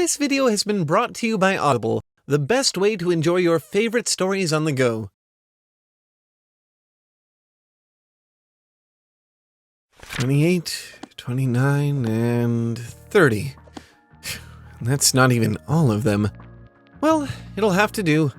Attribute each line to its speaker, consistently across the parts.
Speaker 1: This video has been brought to you by Audible, the best way to enjoy your favorite stories on the go. "28, 29, and 30. That's not even all of them. Well, it'll have to do.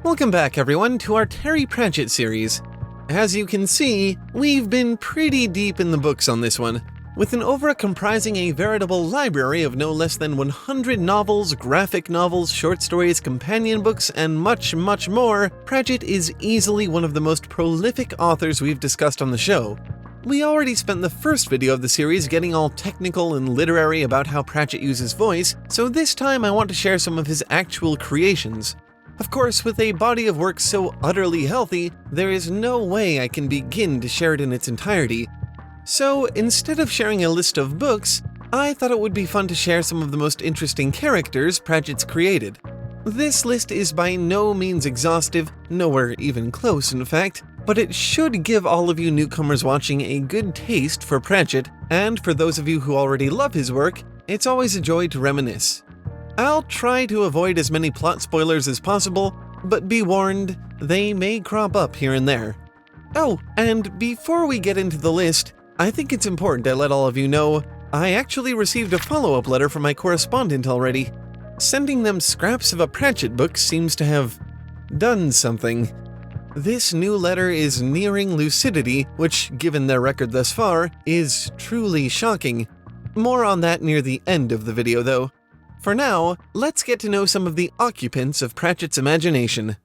Speaker 1: Welcome back, everyone, to our Terry Pratchett series. As you can see, we've been pretty deep in the books on this one, with an oeuvre comprising a veritable library of no less than 100 novels, graphic novels, short stories, companion books, and much, much more. Pratchett is easily one of the most prolific authors we've discussed on the show. We already spent the first video of the series getting all technical and literary about how Pratchett uses voice, so this time I want to share some of his actual creations. Of course, with a body of work so utterly healthy, there is no way I can begin to share it in its entirety. So instead of sharing a list of books, I thought it would be fun to share some of the most interesting characters Pratchett's created. This list is by no means exhaustive, nowhere even close in fact, but it should give all of you newcomers watching a good taste for Pratchett, and for those of you who already love his work, it's always a joy to reminisce. I'll try to avoid as many plot spoilers as possible, but be warned, they may crop up here and there. Oh, and before we get into the list, I think it's important to let all of you know I actually received a follow-up letter from my correspondent already. Sending them scraps of a Pratchett book seems to have done something. This new letter is nearing lucidity, which, given their record thus far, is truly shocking. More on that near the end of the video, though. For now, let's get to know some of the occupants of Pratchett's imagination.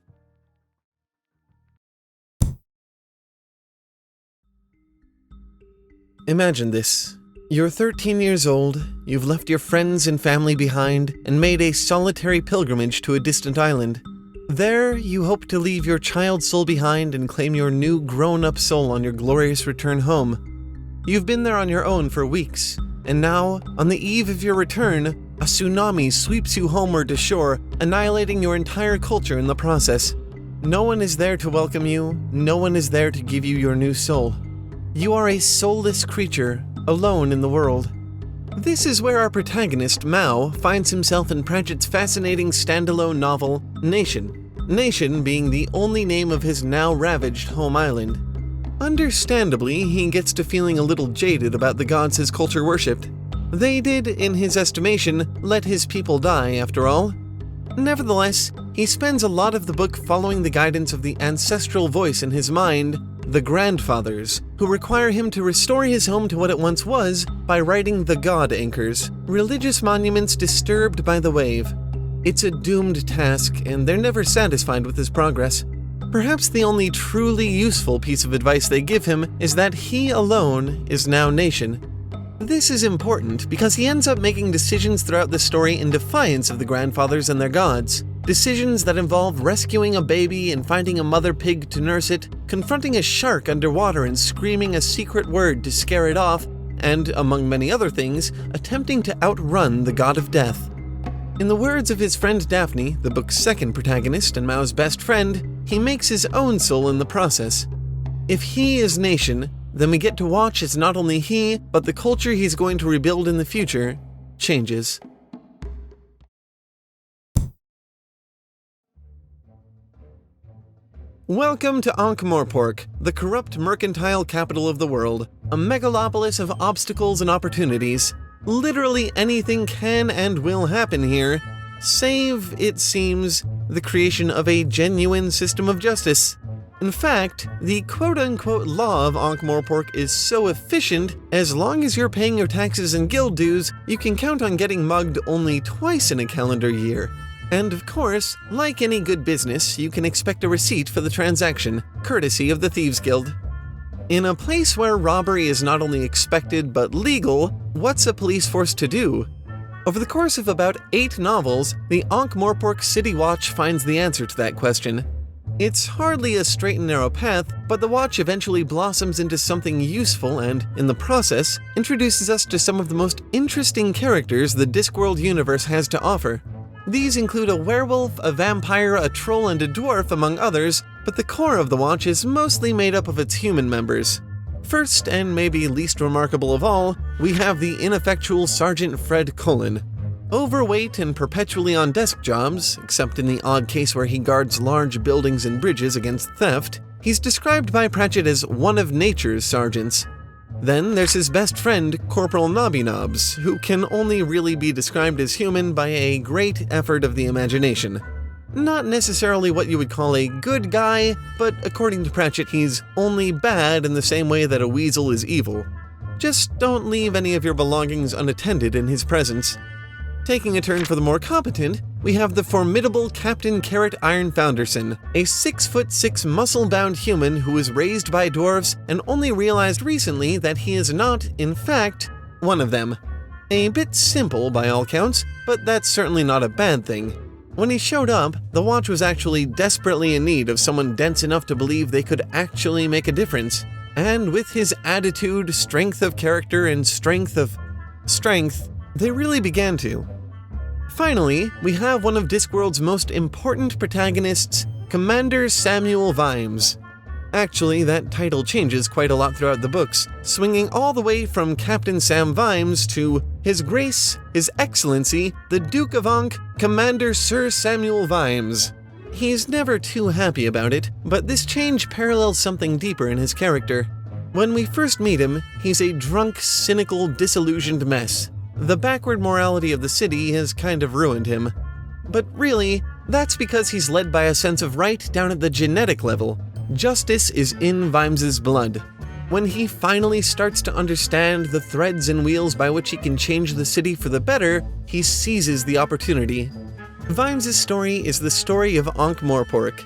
Speaker 1: Imagine this. You're 13 years old, you've left your friends and family behind, and made a solitary pilgrimage to a distant island. There, you hope to leave your child soul behind and claim your new grown-up soul on your glorious return home. You've been there on your own for weeks, and now, on the eve of your return, a tsunami sweeps you homeward to shore, annihilating your entire culture in the process. No one is there to welcome you, no one is there to give you your new soul. You are a soulless creature, alone in the world. This is where our protagonist, Mao, finds himself in Pratchett's fascinating standalone novel, Nation. Nation being the only name of his now ravaged home island. Understandably, he gets to feeling a little jaded about the gods his culture worshipped. They did, in his estimation, let his people die, after all. Nevertheless, he spends a lot of the book following the guidance of the ancestral voice in his mind, the grandfathers, who require him to restore his home to what it once was by writing the god anchors, religious monuments disturbed by the wave. It's a doomed task, and they're never satisfied with his progress. Perhaps the only truly useful piece of advice they give him is that he alone is now Nation. This is important because he ends up making decisions throughout the story in defiance of the grandfathers and their gods. Decisions that involve rescuing a baby and finding a mother pig to nurse it, confronting a shark underwater and screaming a secret word to scare it off, and, among many other things, attempting to outrun the god of death. In the words of his friend Daphne, the book's second protagonist and Mao's best friend, he makes his own soul in the process. If he is Nation, then we get to watch as not only he, but the culture he's going to rebuild in the future, changes. Welcome to Ankh-morpork, the corrupt mercantile capital of the world, a megalopolis of obstacles and opportunities. Literally anything can and will happen here, save, it seems, the creation of a genuine system of justice. In fact, the quote-unquote law of Ankh-morpork is so efficient, as long as you're paying your taxes and guild dues, you can count on getting mugged only twice in a calendar year. And of course, like any good business, you can expect a receipt for the transaction, courtesy of the Thieves Guild. In a place where robbery is not only expected but legal, what's a police force to do? Over the course of about 8 novels, the Ankh-morpork City Watch finds the answer to that question. It's hardly a straight and narrow path, but the watch eventually blossoms into something useful and, in the process, introduces us to some of the most interesting characters the Discworld universe has to offer. These include a werewolf, a vampire, a troll, and a dwarf, among others, but the core of the watch is mostly made up of its human members. First, and maybe least remarkable of all, we have the ineffectual Sergeant Fred Cullen. Overweight and perpetually on desk jobs, except in the odd case where he guards large buildings and bridges against theft, he's described by Pratchett as one of nature's sergeants. Then there's his best friend, Corporal Nobby-Nobs, who can only really be described as human by a great effort of the imagination. Not necessarily what you would call a good guy, but according to Pratchett, he's only bad in the same way that a weasel is evil. Just don't leave any of your belongings unattended in his presence. Taking a turn for the more competent, we have the formidable Captain Carrot Iron Founderson, a 6'6" muscle-bound human who was raised by dwarves and only realized recently that he is not, in fact, one of them. A bit simple by all counts, but that's certainly not a bad thing. When he showed up, the Watch was actually desperately in need of someone dense enough to believe they could actually make a difference. And with his attitude, strength of character, and strength, they really began to. Finally, we have one of Discworld's most important protagonists, Commander Samuel Vimes. Actually, that title changes quite a lot throughout the books, swinging all the way from Captain Sam Vimes to His Grace, His Excellency, the Duke of Ankh, Commander Sir Samuel Vimes. He's never too happy about it, but this change parallels something deeper in his character. When we first meet him, he's a drunk, cynical, disillusioned mess. The backward morality of the city has kind of ruined him. But really, that's because he's led by a sense of right down at the genetic level. Justice is in Vimes's blood. When he finally starts to understand the threads and wheels by which he can change the city for the better, he seizes the opportunity. Vimes's story is the story of ankh-morpork.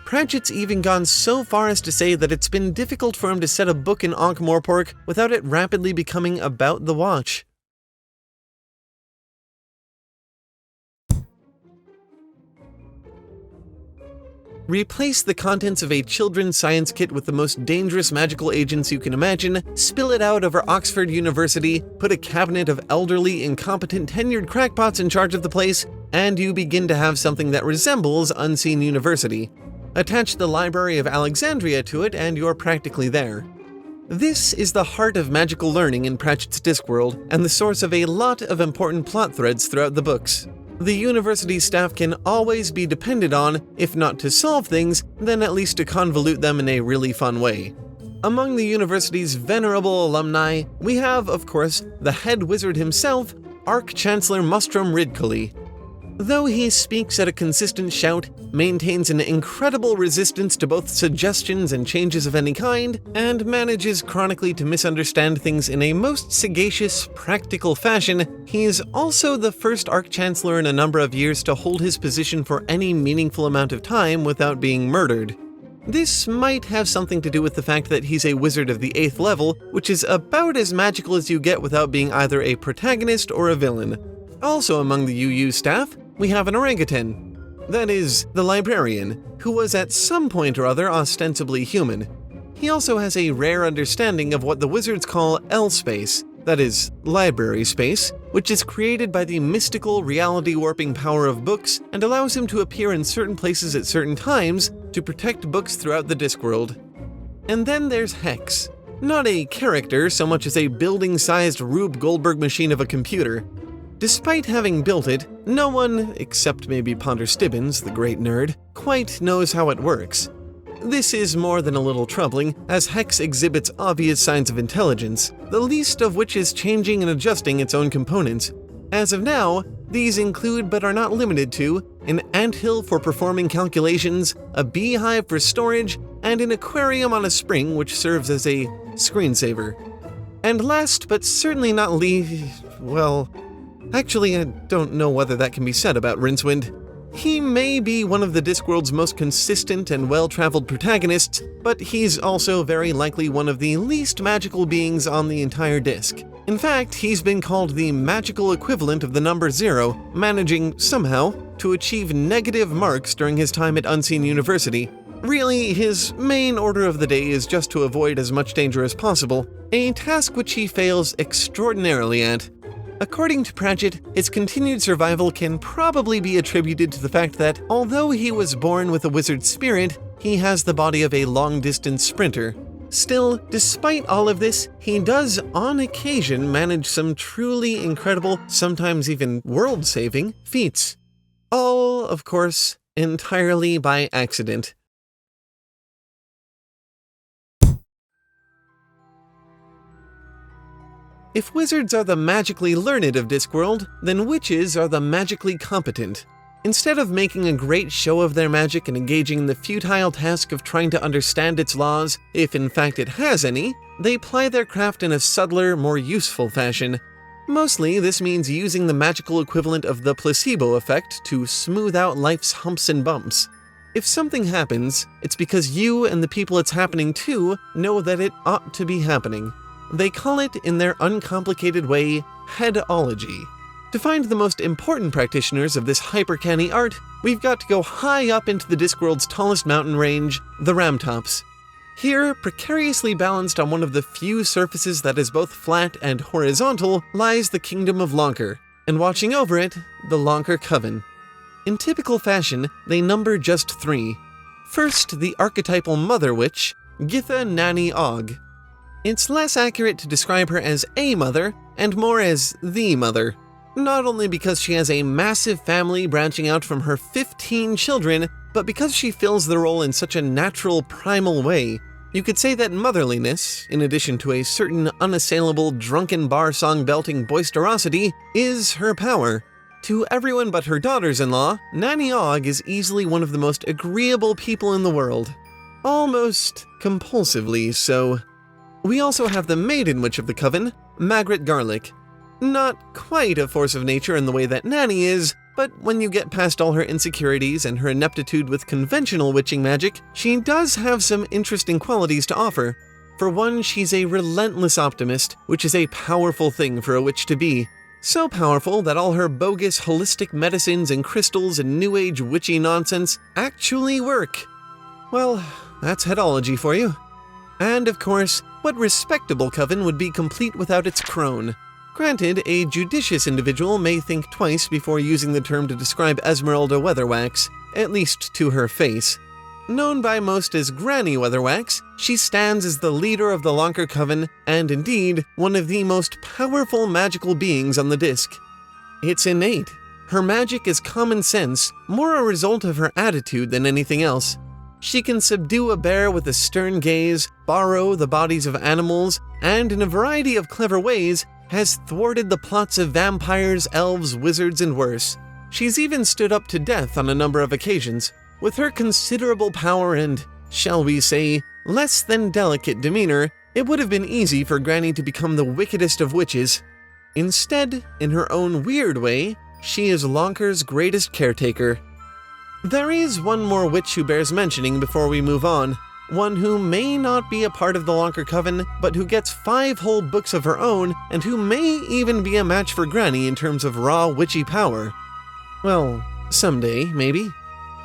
Speaker 1: Pratchett's even gone so far as to say that it's been difficult for him to set a book in ankh-morpork without it rapidly becoming about the Watch. Replace the contents of a children's science kit with the most dangerous magical agents you can imagine, spill it out over Oxford University, put a cabinet of elderly, incompetent, tenured crackpots in charge of the place, and you begin to have something that resembles Unseen University. Attach the Library of Alexandria to it, and you're practically there. This is the heart of magical learning in Pratchett's Discworld, and the source of a lot of important plot threads throughout the books. The university staff can always be depended on, if not to solve things, then at least to convolute them in a really fun way. Among the university's venerable alumni, we have, of course, the head wizard himself, Arch-Chancellor Mustrum Ridcully. Though he speaks at a consistent shout, maintains an incredible resistance to both suggestions and changes of any kind, and manages chronically to misunderstand things in a most sagacious, practical fashion, he is also the first Arch-Chancellor in a number of years to hold his position for any meaningful amount of time without being murdered. This might have something to do with the fact that he's a wizard of the 8th level, which is about as magical as you get without being either a protagonist or a villain. Also among the UU staff, we have an orangutan. That is, the librarian, who was at some point or other ostensibly human. He also has a rare understanding of what the wizards call L-space, that is, library space, which is created by the mystical reality-warping power of books and allows him to appear in certain places at certain times to protect books throughout the Discworld. And then there's Hex. Not a character so much as a building-sized Rube Goldberg machine of a computer. Despite having built it, no one, except maybe Ponder Stibbins, the great nerd, quite knows how it works. This is more than a little troubling, as Hex exhibits obvious signs of intelligence, the least of which is changing and adjusting its own components. As of now, these include but are not limited to an anthill for performing calculations, a beehive for storage, and an aquarium on a spring which serves as a screensaver. And last but certainly not least, well, actually, I don't know whether that can be said about Rincewind. He may be one of the Discworld's most consistent and well-traveled protagonists, but he's also very likely one of the least magical beings on the entire disc. In fact, he's been called the magical equivalent of the number 0, managing, somehow, to achieve negative marks during his time at Unseen University. Really, his main order of the day is just to avoid as much danger as possible, a task which he fails extraordinarily at. According to Pratchett, his continued survival can probably be attributed to the fact that, although he was born with a wizard spirit, he has the body of a long-distance sprinter. Still, despite all of this, he does on occasion manage some truly incredible, sometimes even world-saving, feats. All, of course, entirely by accident. If wizards are the magically learned of Discworld, then witches are the magically competent. Instead of making a great show of their magic and engaging in the futile task of trying to understand its laws, if in fact it has any, they ply their craft in a subtler, more useful fashion. Mostly, this means using the magical equivalent of the placebo effect to smooth out life's humps and bumps. If something happens, it's because you and the people it's happening to know that it ought to be happening. They call it, in their uncomplicated way, headology. To find the most important practitioners of this hyper-canny art, we've got to go high up into the Discworld's tallest mountain range, the Ramtops. Here, precariously balanced on one of the few surfaces that is both flat and horizontal, lies the Kingdom of Lonker, and watching over it, the Lonker Coven. In typical fashion, they number just 3. First, the archetypal Mother Witch, Githa Nani Og. It's less accurate to describe her as a mother, and more as the mother. Not only because she has a massive family branching out from her 15 children, but because she fills the role in such a natural, primal way. You could say that motherliness, in addition to a certain unassailable, drunken bar song belting boisterosity, is her power. To everyone but her daughters-in-law, Nani Og is easily one of the most agreeable people in the world. Almost compulsively so. We also have the Maiden Witch of the Coven, Magret Garlic. Not quite a force of nature in the way that Nanny is, but when you get past all her insecurities and her ineptitude with conventional witching magic, she does have some interesting qualities to offer. For one, she's a relentless optimist, which is a powerful thing for a witch to be. So powerful that all her bogus holistic medicines and crystals and new age witchy nonsense actually work. Well, that's headology for you. And of course, what respectable coven would be complete without its crone? Granted, a judicious individual may think twice before using the term to describe Esmeralda Weatherwax, at least to her face. Known by most as Granny Weatherwax, she stands as the leader of the Lonker Coven, and indeed, one of the most powerful magical beings on the disc. It's innate. Her magic is common sense, more a result of her attitude than anything else. She can subdue a bear with a stern gaze, borrow the bodies of animals, and in a variety of clever ways, has thwarted the plots of vampires, elves, wizards, and worse. She's even stood up to death on a number of occasions. With her considerable power and, shall we say, less than delicate demeanor, it would have been easy for Granny to become the wickedest of witches. Instead, in her own weird way, she is Lonker's greatest caretaker. There is one more witch who bears mentioning before we move on. One who may not be a part of the Lonker Coven, but who gets 5 whole books of her own, and who may even be a match for Granny in terms of raw witchy power. Well, someday, maybe.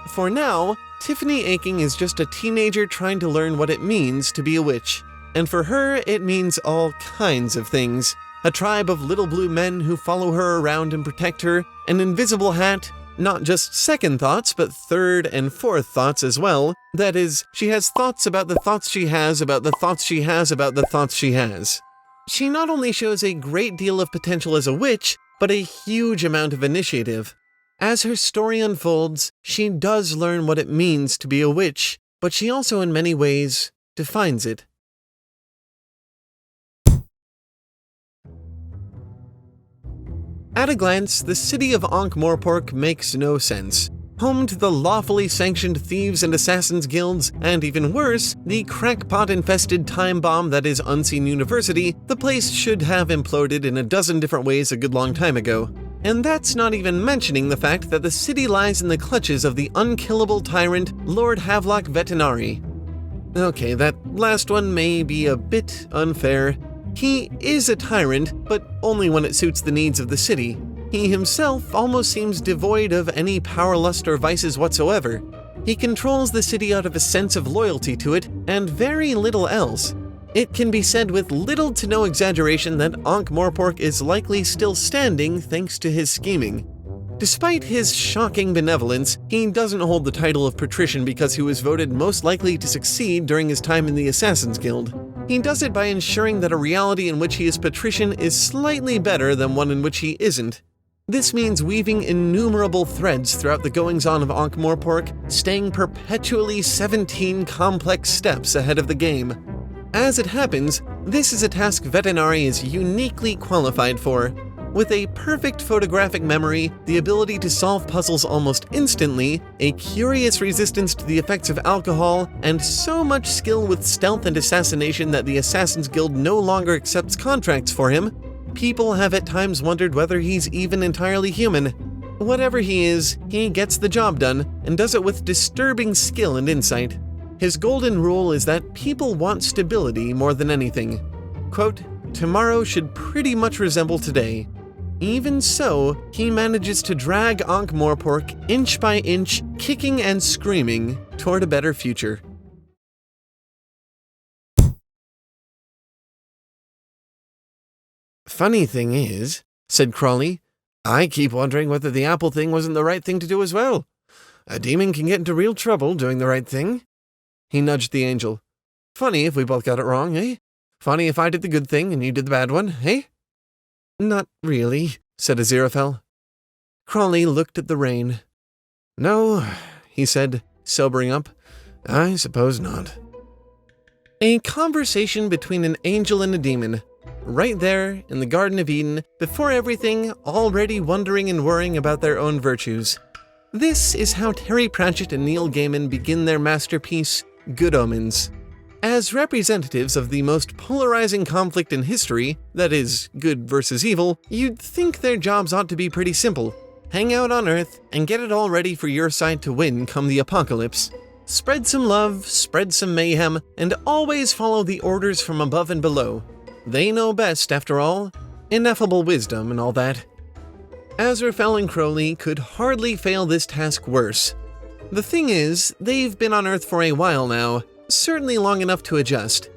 Speaker 1: For now, Tiffany Aching is just a teenager trying to learn what it means to be a witch. And for her, it means all kinds of things. A tribe of little blue men who follow her around and protect her, an invisible hat, not just second thoughts, but third and fourth thoughts as well. That is, she has thoughts about the thoughts she has about the thoughts she has about the thoughts she has. She not only shows a great deal of potential as a witch, but a huge amount of initiative. As her story unfolds, she does learn what it means to be a witch, but she also in many ways defines it. At a glance, the city of Ankh-morpork makes no sense. Home to the lawfully sanctioned thieves and assassins guilds, and even worse, the crackpot-infested time bomb that is Unseen University, the place should have imploded in a dozen different ways a good long time ago. And that's not even mentioning the fact that the city lies in the clutches of the unkillable tyrant, Lord Havelock Vetinari. Okay, that last one may be a bit unfair. He is a tyrant, but only when it suits the needs of the city. He himself almost seems devoid of any power, lust, or vices whatsoever. He controls the city out of a sense of loyalty to it, and very little else. It can be said with little to no exaggeration that Ankh-morpork is likely still standing thanks to his scheming. Despite his shocking benevolence, he doesn't hold the title of patrician because he was voted most likely to succeed during his time in the Assassin's Guild. He does it by ensuring that a reality in which he is patrician is slightly better than one in which he isn't. This means weaving innumerable threads throughout the goings-on of ankh-morpork, staying perpetually 17 complex steps ahead of the game. As it happens, this is a task Vetinari is uniquely qualified for. With a perfect photographic memory, the ability to solve puzzles almost instantly, a curious resistance to the effects of alcohol, and so much skill with stealth and assassination that the Assassin's Guild no longer accepts contracts for him, people have at times wondered whether he's even entirely human. Whatever he is, he gets the job done, and does it with disturbing skill and insight. His golden rule is that people want stability more than anything. Quote, "Tomorrow should pretty much resemble today." Even so, he manages to drag ankh-morpork inch by inch, kicking and screaming, toward a better future. "Funny thing is," said Crawley, "I keep wondering whether the apple thing wasn't the right thing to do as well. A demon can get into real trouble doing the right thing." He nudged the angel. "Funny if we both got it wrong, eh? Funny if I did the good thing and you did the bad one, eh?" "Not really," said Aziraphale. Crawley looked at the rain. "No," he said, sobering up. "I suppose not." A conversation between an angel and a demon. Right there, in the Garden of Eden, before everything, already wondering and worrying about their own virtues. This is how Terry Pratchett and Neil Gaiman begin their masterpiece, Good Omens. As representatives of the most polarizing conflict in history, that is, good versus evil, you'd think their jobs ought to be pretty simple. Hang out on Earth and get it all ready for your side to win come the apocalypse. Spread some love, spread some mayhem, and always follow the orders from above and below. They know best, after all. Ineffable wisdom and all that. Aziraphale and Crowley could hardly fail this task worse. The thing is, they've been on Earth for a while now, certainly long enough to adjust.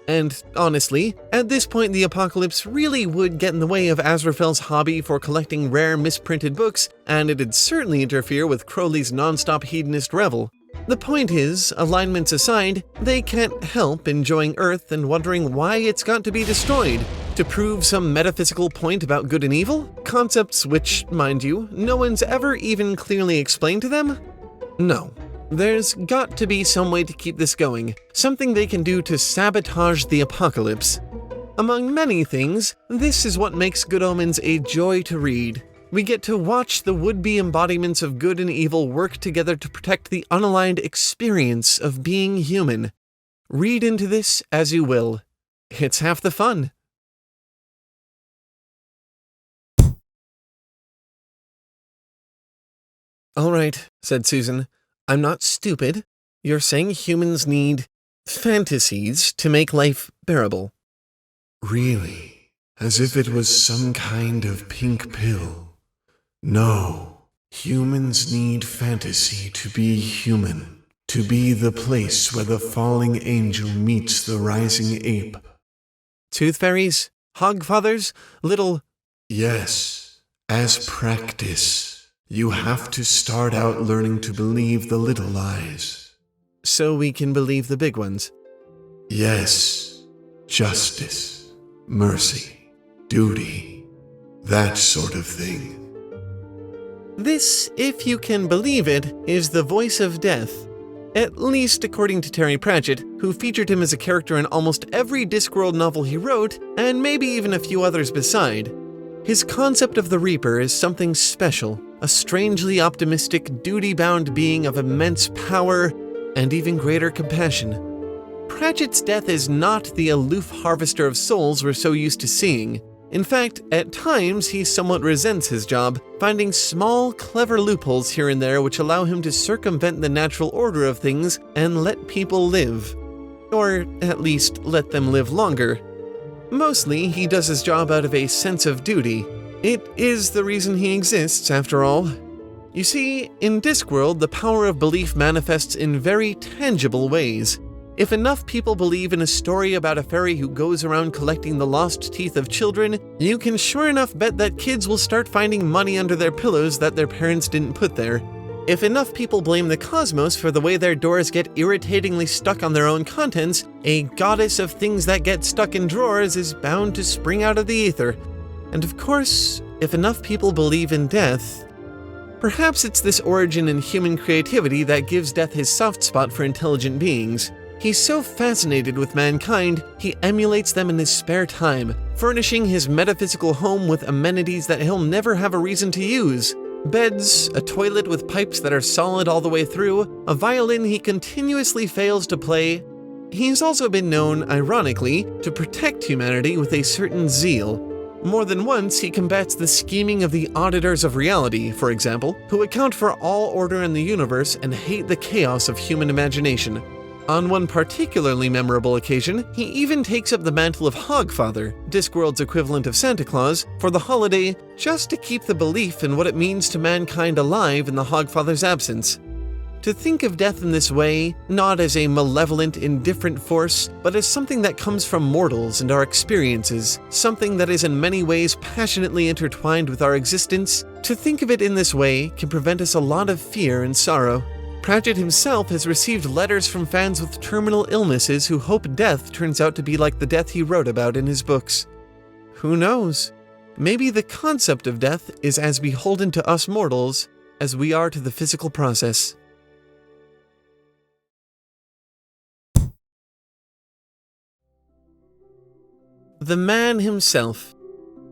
Speaker 1: And honestly, at this point the apocalypse really would get in the way of Aziraphale's hobby for collecting rare misprinted books, and it'd certainly interfere with Crowley's non-stop hedonist revel. The point is, alignments aside, they can't help enjoying Earth and wondering why it's got to be destroyed. To prove some metaphysical point about good and evil? Concepts which, mind you, no one's ever even clearly explained to them? No. There's got to be some way to keep this going, something they can do to sabotage the apocalypse. Among many things, this is what makes Good Omens a joy to read. We get to watch the would-be embodiments of good and evil work together to protect the unaligned experience of being human. Read into this as you will. It's half the fun. "All right," said Susan. "I'm not stupid. You're saying humans need fantasies to make life bearable."
Speaker 2: "Really? As if it was some kind of pink pill. No. Humans need fantasy to be human, to be the place where the falling angel meets the rising ape."
Speaker 1: "Tooth fairies? Hogfathers? Little—"
Speaker 2: "Yes. As practice. You have to start out learning to believe the little lies."
Speaker 1: "So we can believe the big ones."
Speaker 2: "Yes. Justice, mercy, duty, that sort of thing."
Speaker 1: This, if you can believe it, is the voice of death. At least according to Terry Pratchett, who featured him as a character in almost every Discworld novel he wrote, and maybe even a few others beside. His concept of the Reaper is something special, a strangely optimistic, duty-bound being of immense power and even greater compassion. Pratchett's death is not the aloof harvester of souls we're so used to seeing. In fact, at times he somewhat resents his job, finding small, clever loopholes here and there which allow him to circumvent the natural order of things and let people live. Or at least let them live longer. Mostly, he does his job out of a sense of duty. It is the reason he exists, after all. You see, in Discworld, the power of belief manifests in very tangible ways. If enough people believe in a story about a fairy who goes around collecting the lost teeth of children, you can sure enough bet that kids will start finding money under their pillows that their parents didn't put there. If enough people blame the cosmos for the way their doors get irritatingly stuck on their own contents, a goddess of things that get stuck in drawers is bound to spring out of the ether. And of course, if enough people believe in death, perhaps it's this origin in human creativity that gives death his soft spot for intelligent beings. He's so fascinated with mankind, he emulates them in his spare time, furnishing his metaphysical home with amenities that he'll never have a reason to use. Beds, a toilet with pipes that are solid all the way through, a violin he continuously fails to play. He's also been known, ironically, to protect humanity with a certain zeal. More than once, he combats the scheming of the auditors of reality, for example, who account for all order in the universe and hate the chaos of human imagination. On one particularly memorable occasion, he even takes up the mantle of Hogfather, Discworld's equivalent of Santa Claus, for the holiday just to keep the belief in what it means to mankind alive in the Hogfather's absence. To think of death in this way, not as a malevolent, indifferent force, but as something that comes from mortals and our experiences, something that is in many ways passionately intertwined with our existence, to think of it in this way can prevent us a lot of fear and sorrow. Pratchett himself has received letters from fans with terminal illnesses who hope death turns out to be like the death he wrote about in his books. Who knows? Maybe the concept of death is as beholden to us mortals as we are to the physical process. The man himself.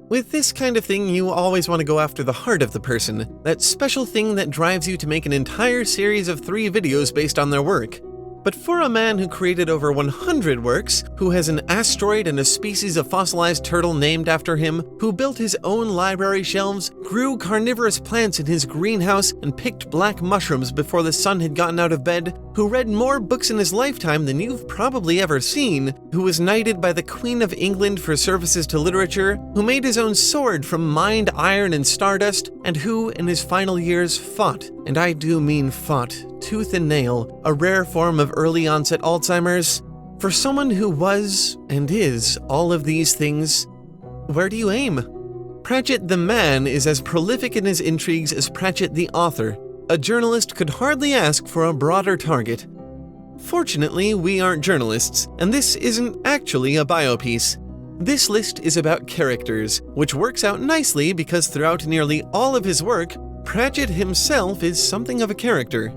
Speaker 1: With this kind of thing, you always want to go after the heart of the person, that special thing that drives you to make an entire series of 3 videos based on their work. But for a man who created over 100 works, who has an asteroid and a species of fossilized turtle named after him, who built his own library shelves, grew carnivorous plants in his greenhouse, and picked black mushrooms before the sun had gotten out of bed, who read more books in his lifetime than you've probably ever seen, who was knighted by the Queen of England for services to literature, who made his own sword from mined iron and stardust, and who, in his final years, fought, and I do mean fought, tooth and nail, a rare form of early-onset Alzheimer's. For someone who was, and is, all of these things, where do you aim? Pratchett the man is as prolific in his intrigues as Pratchett the author. A journalist could hardly ask for a broader target. Fortunately, we aren't journalists, and this isn't actually a biopiece. This list is about characters, which works out nicely because throughout nearly all of his work, Pratchett himself is something of a character.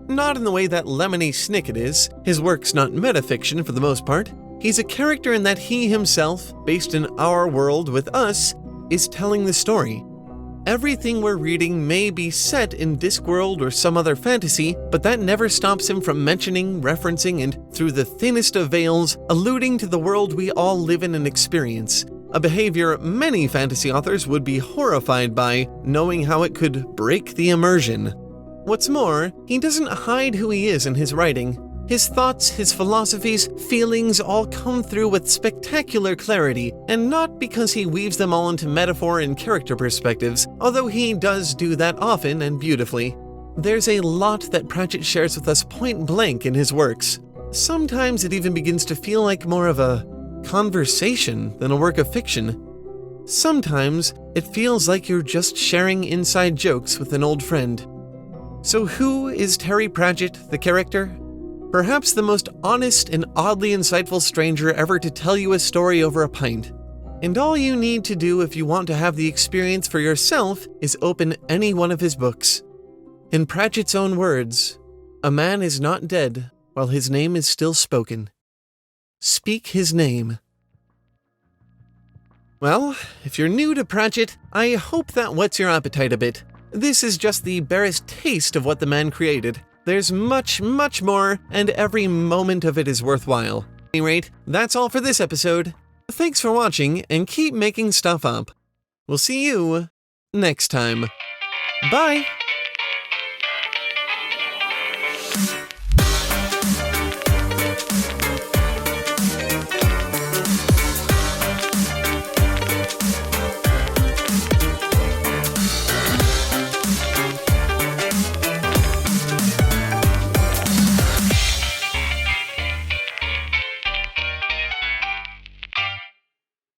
Speaker 1: Not in the way that Lemony Snicket is. His work's not metafiction for the most part. He's a character in that he himself, based in our world with us, is telling the story. Everything we're reading may be set in Discworld or some other fantasy, but that never stops him from mentioning, referencing, and, through the thinnest of veils, alluding to the world we all live in and experience. A behavior many fantasy authors would be horrified by, knowing how it could break the immersion. What's more, he doesn't hide who he is in his writing. His thoughts, his philosophies, feelings all come through with spectacular clarity, and not because he weaves them all into metaphor and character perspectives, although he does do that often and beautifully. There's a lot that Pratchett shares with us point blank in his works. Sometimes it even begins to feel like more of a conversation than a work of fiction. Sometimes it feels like you're just sharing inside jokes with an old friend. So who is Terry Pratchett, the character? Perhaps the most honest and oddly insightful stranger ever to tell you a story over a pint. And all you need to do if you want to have the experience for yourself is open any one of his books. In Pratchett's own words, "A man is not dead while his name is still spoken. Speak his name." Well, if you're new to Pratchett, I hope that whets your appetite a bit. This is just the barest taste of what the man created. There's much, much more, and every moment of it is worthwhile. At any rate, that's all for this episode. Thanks for watching, and keep making stuff up. We'll see you next time. Bye!